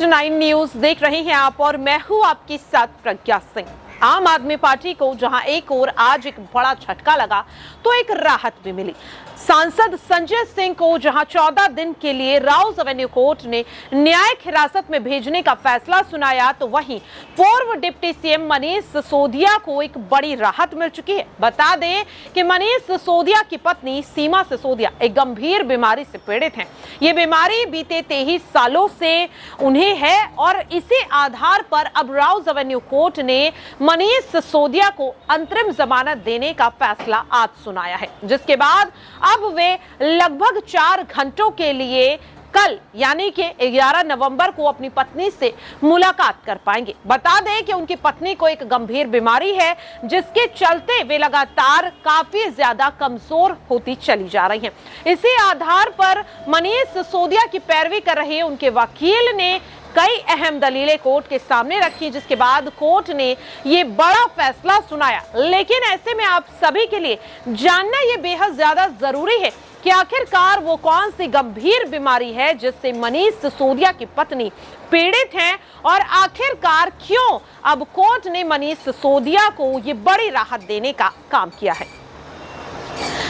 9 news देख रहे हैं आप और मैं हूं आपके साथ प्रज्ञा सिंह। आम आदमी पार्टी को जहां एक ओर आज एक बड़ा झटका लगा तो एक राहत भी मिली। सांसद संजय सिंह को जहां 14 दिन के लिए राउज एवेन्यू कोर्ट ने न्यायिक हिरासत में भेजने का फैसला सुनाया तो वहीं पूर्व डिप्टी सीएम मनीष सिसोदिया को एक बड़ी राहत मिल चुकी है। बता दें कि मनीष सिसोदिया की पत्नी सीमा सिसोदिया एक गंभीर बीमारी से पीड़ित हैं। ये बीमारी बीते 23 सालों से उन्हें है और इसी आधार पर अब राउज एवेन्यू कोर्ट ने मनीष सिसोदिया को अंतरिम जमानत देने का फैसला आज सुनाया है, जिसके बाद अब वे लगभग 4 घंटों के लिए कल यानी कि 11 नवंबर को अपनी पत्नी से मुलाकात कर पाएंगे। बता दें कि उनकी पत्नी को एक गंभीर बीमारी है, जिसके चलते वे लगातार काफी ज्यादा कमजोर होती चली जा रही हैं। इसी आधार पर मनीष सिसोदिया की पैरवी कर रहे उनके वकील ने कई अहम दलीलें कोर्ट के सामने रखी, जिसके बाद कोर्ट ने ये बड़ा फैसला सुनाया। लेकिन ऐसे में आप सभी के लिए जानना ये बेहद ज्यादा जरूरी है कि आखिरकार वो कौन सी गंभीर बीमारी है जिससे मनीष सिसोदिया की पत्नी पीड़ित हैं और आखिरकार क्यों अब कोर्ट ने मनीष सिसोदिया को ये बड़ी राहत देने का काम किया है।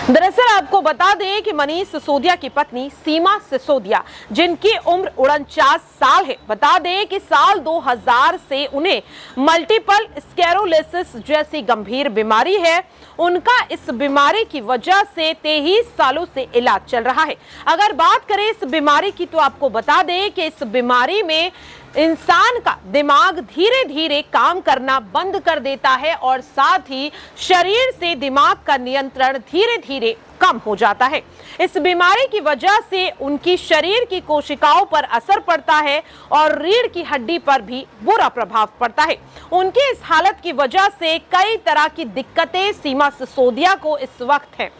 दरअसल आपको बता दें कि मनीष सिसोदिया की पत्नी सीमा सिसोदिया, जिनकी उम्र 49 साल है, बता दें कि साल 2000 से उन्हें मल्टीपल स्क्लेरोसिस जैसी गंभीर बीमारी है। उनका इस बीमारी की वजह से 23 सालों से इलाज चल रहा है। अगर बात करें इस बीमारी की तो आपको बता दें कि इस बीमारी में इंसान का दिमाग धीरे धीरे काम करना बंद कर देता है और साथ ही शरीर से दिमाग का नियंत्रण धीरे धीरे कम हो जाता है। इस बीमारी की वजह से उनकी शरीर की कोशिकाओं पर असर पड़ता है और रीढ़ की हड्डी पर भी बुरा प्रभाव पड़ता है। उनकी इस हालत की वजह से कई तरह की दिक्कतें सीमा सिसोदिया को इस वक्त है।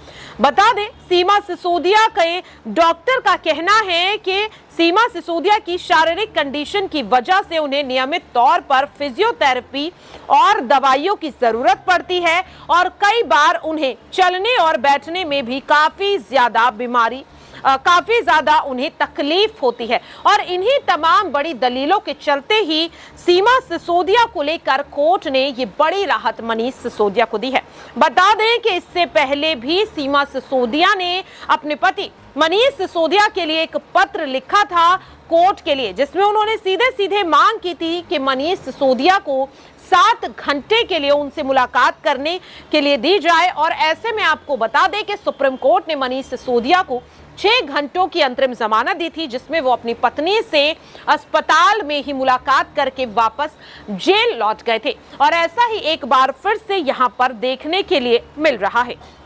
बता दें, सीमा सिसोदिया के डॉक्टर का कहना है कि सीमा सिसोदिया की शारीरिक कंडीशन की वजह से उन्हें नियमित तौर पर फिजियोथेरेपी और दवाइयों की जरूरत पड़ती है और कई बार उन्हें चलने और बैठने में भी काफी ज्यादा उन्हें तकलीफ होती है। और इन्हीं तमाम बड़ी दलीलों के चलते ही सीमा सिसोदिया को लेकर कोर्ट ने ये बड़ी राहत मनीष सिसोदिया को दी है। बता दें कि इससे पहले भी सीमा सिसोदिया ने अपने पति मनीष सिसोदिया के लिए एक पत्र लिखा था कोर्ट के लिए, जिसमें उन्होंने सीधे सीधे मांग की थी कि मनीष सिसोदिया को 7 घंटे के लिए उनसे मुलाकात करने के लिए दी जाए। और ऐसे में आपको बता दें कि सुप्रीम कोर्ट ने मनीष सिसोदिया को 6 घंटों की अंतरिम जमानत दी थी, जिसमें वो अपनी पत्नी से अस्पताल में ही मुलाकात करके वापस जेल लौट गए थे। और ऐसा ही एक बार फिर से यहां पर देखने के लिए मिल रहा है।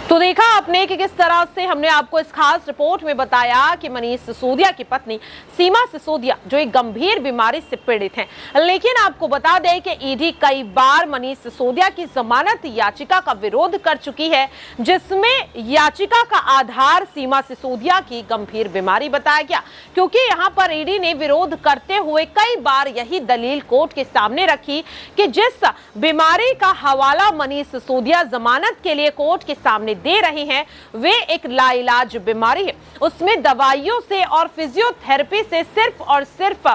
तो देखा आपने कि किस तरह से हमने आपको इस खास रिपोर्ट में बताया कि मनीष सिसोदिया की पत्नी सीमा सिसोदिया जो एक गंभीर बीमारी से पीड़ित हैं। लेकिन आपको बता दें कि ईडी कई बार मनीष सिसोदिया की जमानत याचिका का विरोध कर चुकी है, जिसमें याचिका का आधार सीमा सिसोदिया की गंभीर बीमारी बताया गया, क्योंकि यहाँ पर ईडी ने विरोध करते हुए कई बार यही दलील कोर्ट के सामने रखी कि जिस बीमारी का हवाला मनीष सिसोदिया जमानत के लिए कोर्ट के सामने दे रहे हैं वे एक लाइलाज बीमारी है। उसमें दवाइयों से और फिजियोथेरेपी से सिर्फ और सिर्फ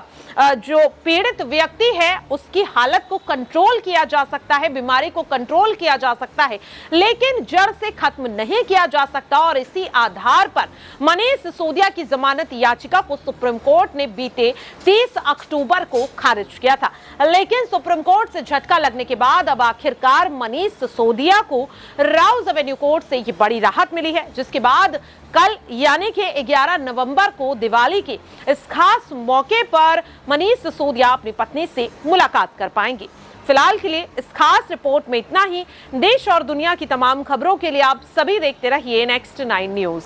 जो पीड़ित व्यक्ति है उसकी हालत को कंट्रोल किया जा सकता है, बीमारी को कंट्रोल किया जा सकता है, लेकिन जड़ से खत्म नहीं किया जा सकता। और इसी आधार पर मनीष सिसोदिया की जमानत याचिका को सुप्रीम कोर्ट ने बीते 30 अक्टूबर को खारिज किया था। लेकिन सुप्रीम कोर्ट से झटका लगने के बाद अब आखिरकार मनीष सिसोदिया को राउज एवेन्यू कोर्ट से ये बड़ी राहत मिली है, जिसके बाद कल यानी कि 11 नवंबर को दिवाली के इस खास मौके पर मनीष सिसोदिया अपनी पत्नी से मुलाकात कर पाएंगे। फिलहाल के लिए इस खास रिपोर्ट में इतना ही। देश और दुनिया की तमाम खबरों के लिए आप सभी देखते रहिए नेक्स्ट 9 न्यूज।